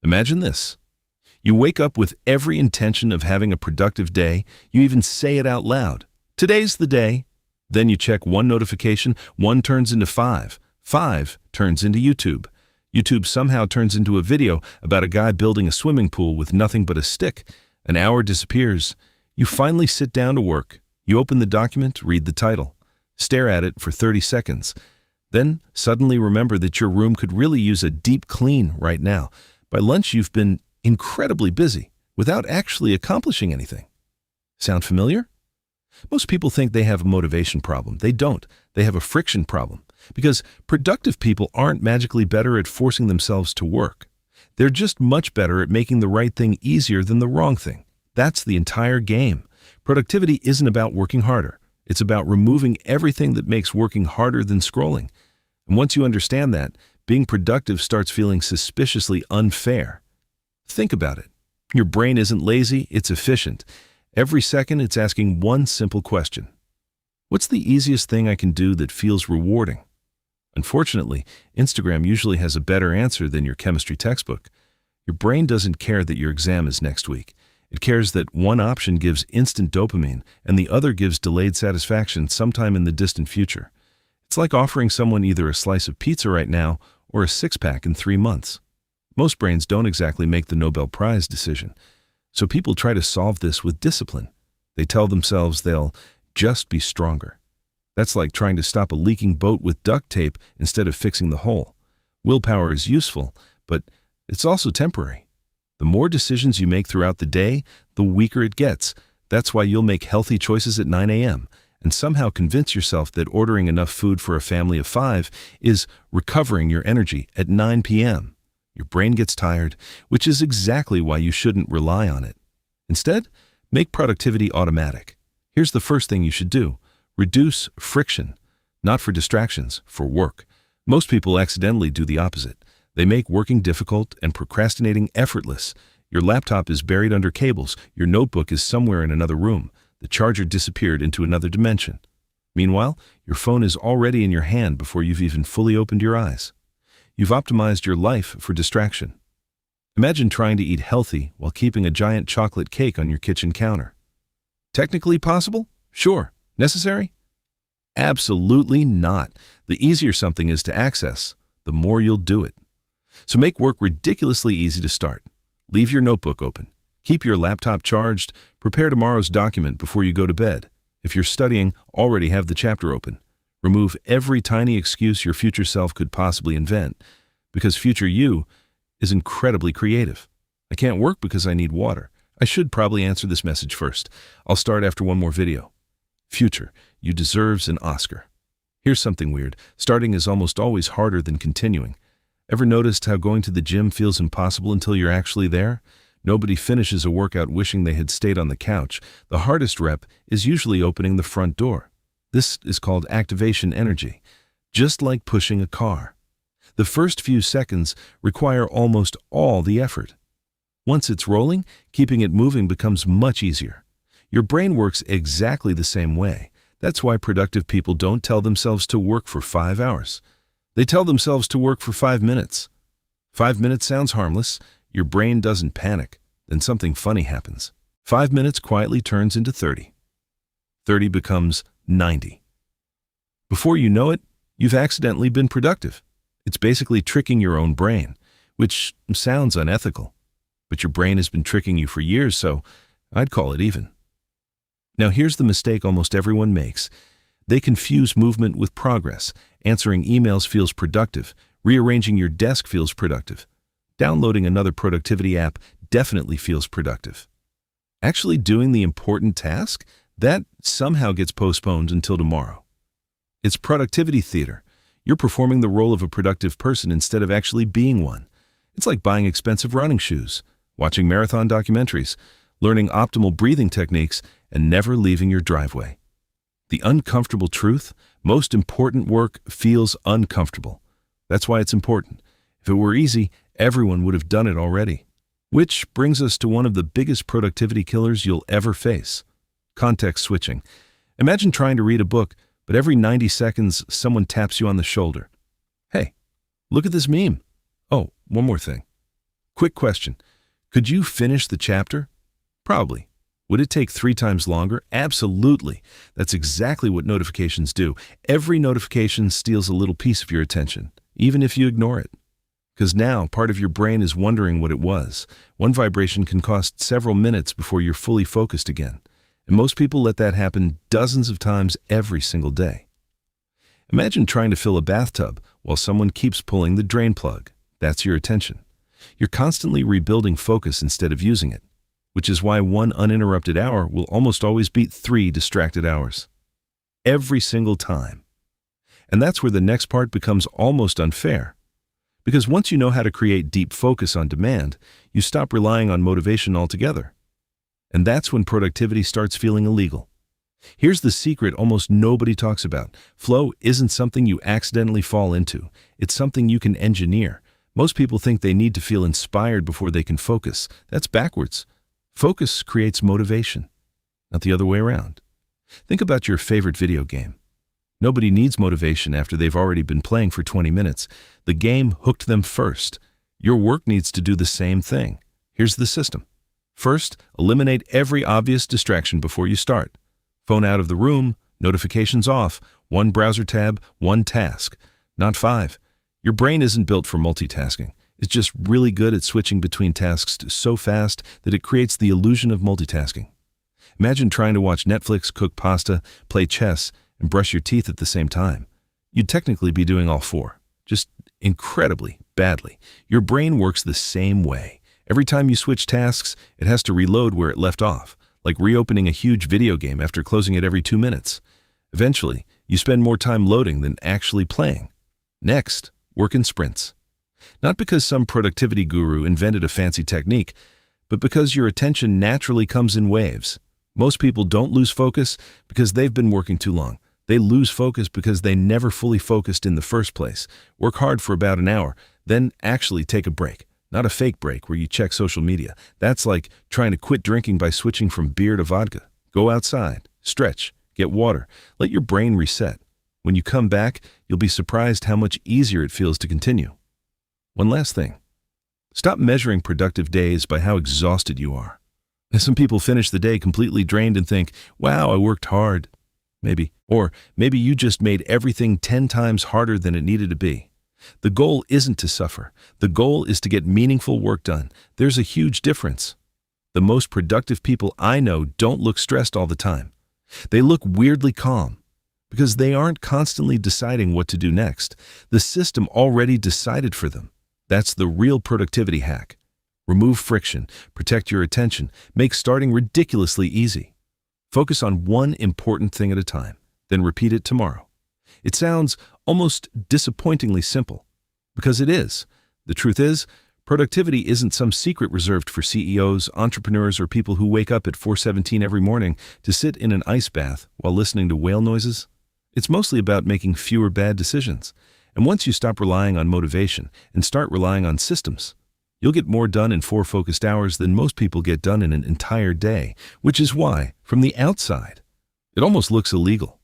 Imagine this. You wake up with every intention of having a productive day. You even say it out loud. Today's the day. Then you check one notification, one turns into five turns into YouTube. YouTube somehow turns into a video about a guy building a swimming pool with nothing but a stick. An hour disappears. You finally sit down to work. You open the document, read the title, stare at it for 30 seconds. Then suddenly remember that your room could really use a deep clean right now. By lunch, you've been incredibly busy without actually accomplishing anything. Sound familiar? Most people think they have a motivation problem. They don't. They have a friction problem. Because productive people aren't magically better at forcing themselves to work. They're just much better at making the right thing easier than the wrong thing. That's the entire game. Productivity isn't about working harder. It's about removing everything that makes working harder than scrolling. And once you understand that, being productive starts feeling suspiciously unfair. Think about it. Your brain isn't lazy, it's efficient. Every second, it's asking one simple question. What's the easiest thing I can do that feels rewarding? Unfortunately, Instagram usually has a better answer than your chemistry textbook. Your brain doesn't care that your exam is next week. It cares that one option gives instant dopamine and the other gives delayed satisfaction sometime in the distant future. It's like offering someone either a slice of pizza right now or a six-pack in 3 months. Most brains don't exactly make the Nobel Prize decision. So people try to solve this with discipline. They tell themselves they'll just be stronger. That's like trying to stop a leaking boat with duct tape instead of fixing the hole. Willpower is useful, but it's also temporary. The more decisions you make throughout the day, the weaker it gets. That's why you'll make healthy choices at 9 a.m. and somehow convince yourself that ordering enough food for a family of 5 is recovering your energy at 9 p.m. Your brain gets tired, which is exactly why you shouldn't rely on it. Instead, make productivity automatic. Here's the first thing you should do. Reduce friction. Not for distractions, for work. Most people accidentally do the opposite. They make working difficult and procrastinating effortless. Your laptop is buried under cables. Your notebook is somewhere in another room. The charger disappeared into another dimension. Meanwhile, your phone is already in your hand before you've even fully opened your eyes. You've optimized your life for distraction. Imagine trying to eat healthy while keeping a giant chocolate cake on your kitchen counter. Technically possible? Sure. Necessary? Absolutely not. The easier something is to access, the more you'll do it. So make work ridiculously easy to start. Leave your notebook open. Keep your laptop charged. Prepare tomorrow's document before you go to bed. If you're studying, already have the chapter open. Remove every tiny excuse your future self could possibly invent, because future you is incredibly creative. I can't work because I need water. I should probably answer this message first. I'll start after one more video. Future, you deserves an Oscar. Here's something weird. Starting is almost always harder than continuing. Ever noticed how going to the gym feels impossible until you're actually there? Nobody finishes a workout wishing they had stayed on the couch. The hardest rep is usually opening the front door. This is called activation energy, just like pushing a car. The first few seconds require almost all the effort. Once it's rolling, keeping it moving becomes much easier. Your brain works exactly the same way. That's why productive people don't tell themselves to work for 5 hours. They tell themselves to work for 5 minutes. 5 minutes sounds harmless. Your brain doesn't panic. Then something funny happens. 5 minutes quietly turns into 30. 30 becomes 90. Before you know it, you've accidentally been productive. It's basically tricking your own brain, which sounds unethical. But your brain has been tricking you for years, so I'd call it even. Now here's the mistake almost everyone makes. They confuse movement with progress. Answering emails feels productive. Rearranging your desk feels productive. Downloading another productivity app definitely feels productive. Actually doing the important task? That somehow gets postponed until tomorrow. It's productivity theater. You're performing the role of a productive person instead of actually being one. It's like buying expensive running shoes, watching marathon documentaries, learning optimal breathing techniques, and never leaving your driveway. The uncomfortable truth: most important work feels uncomfortable. That's why it's important. If it were easy, everyone would have done it already. Which brings us to one of the biggest productivity killers you'll ever face: context switching. Imagine trying to read a book, but every 90 seconds someone taps you on the shoulder. Hey, look at this meme. Oh, one more thing. Quick question. Could you finish the chapter? Probably. Would it take 3 times longer? Absolutely. That's exactly what notifications do. Every notification steals a little piece of your attention, even if you ignore it. Because now part of your brain is wondering what it was. One vibration can cost several minutes before you're fully focused again. And most people let that happen dozens of times every single day. Imagine trying to fill a bathtub while someone keeps pulling the drain plug. That's your attention. You're constantly rebuilding focus instead of using it, which is why 1 uninterrupted hour will almost always beat 3 distracted hours. Every single time. And that's where the next part becomes almost unfair. Because once you know how to create deep focus on demand, you stop relying on motivation altogether. And that's when productivity starts feeling illegal. Here's the secret almost nobody talks about. Flow isn't something you accidentally fall into. It's something you can engineer. Most people think they need to feel inspired before they can focus. That's backwards. Focus creates motivation, not the other way around. Think about your favorite video game. Nobody needs motivation after they've already been playing for 20 minutes. The game hooked them first. Your work needs to do the same thing. Here's the system. First, eliminate every obvious distraction before you start. Phone out of the room, notifications off, 1 browser tab, 1 task, not 5. Your brain isn't built for multitasking. It's just really good at switching between tasks so fast that it creates the illusion of multitasking. Imagine trying to watch Netflix, cook pasta, play chess, and brush your teeth at the same time. You'd technically be doing all 4, just incredibly badly. Your brain works the same way. Every time you switch tasks, it has to reload where it left off, like reopening a huge video game after closing it every 2 minutes. Eventually, you spend more time loading than actually playing. Next, work in sprints. Not because some productivity guru invented a fancy technique, but because your attention naturally comes in waves. Most people don't lose focus because they've been working too long. They lose focus because they never fully focused in the first place. Work hard for about an hour, then actually take a break. Not a fake break where you check social media. That's like trying to quit drinking by switching from beer to vodka. Go outside, stretch, get water, let your brain reset. When you come back, you'll be surprised how much easier it feels to continue. One last thing. Stop measuring productive days by how exhausted you are. Some people finish the day completely drained and think, wow, I worked hard. Maybe. Or maybe you just made everything 10 times harder than it needed to be. The goal isn't to suffer. The goal is to get meaningful work done. There's a huge difference. The most productive people I know don't look stressed all the time. They look weirdly calm because they aren't constantly deciding what to do next. The system already decided for them. That's the real productivity hack. Remove friction, protect your attention, make starting ridiculously easy. Focus on one important thing at a time, then repeat it tomorrow. It sounds almost disappointingly simple, because it is. The truth is, productivity isn't some secret reserved for CEOs, entrepreneurs, or people who wake up at 4:17 every morning to sit in an ice bath while listening to whale noises. It's mostly about making fewer bad decisions. And once you stop relying on motivation and start relying on systems, you'll get more done in 4 focused hours than most people get done in an entire day, which is why, from the outside, it almost looks illegal.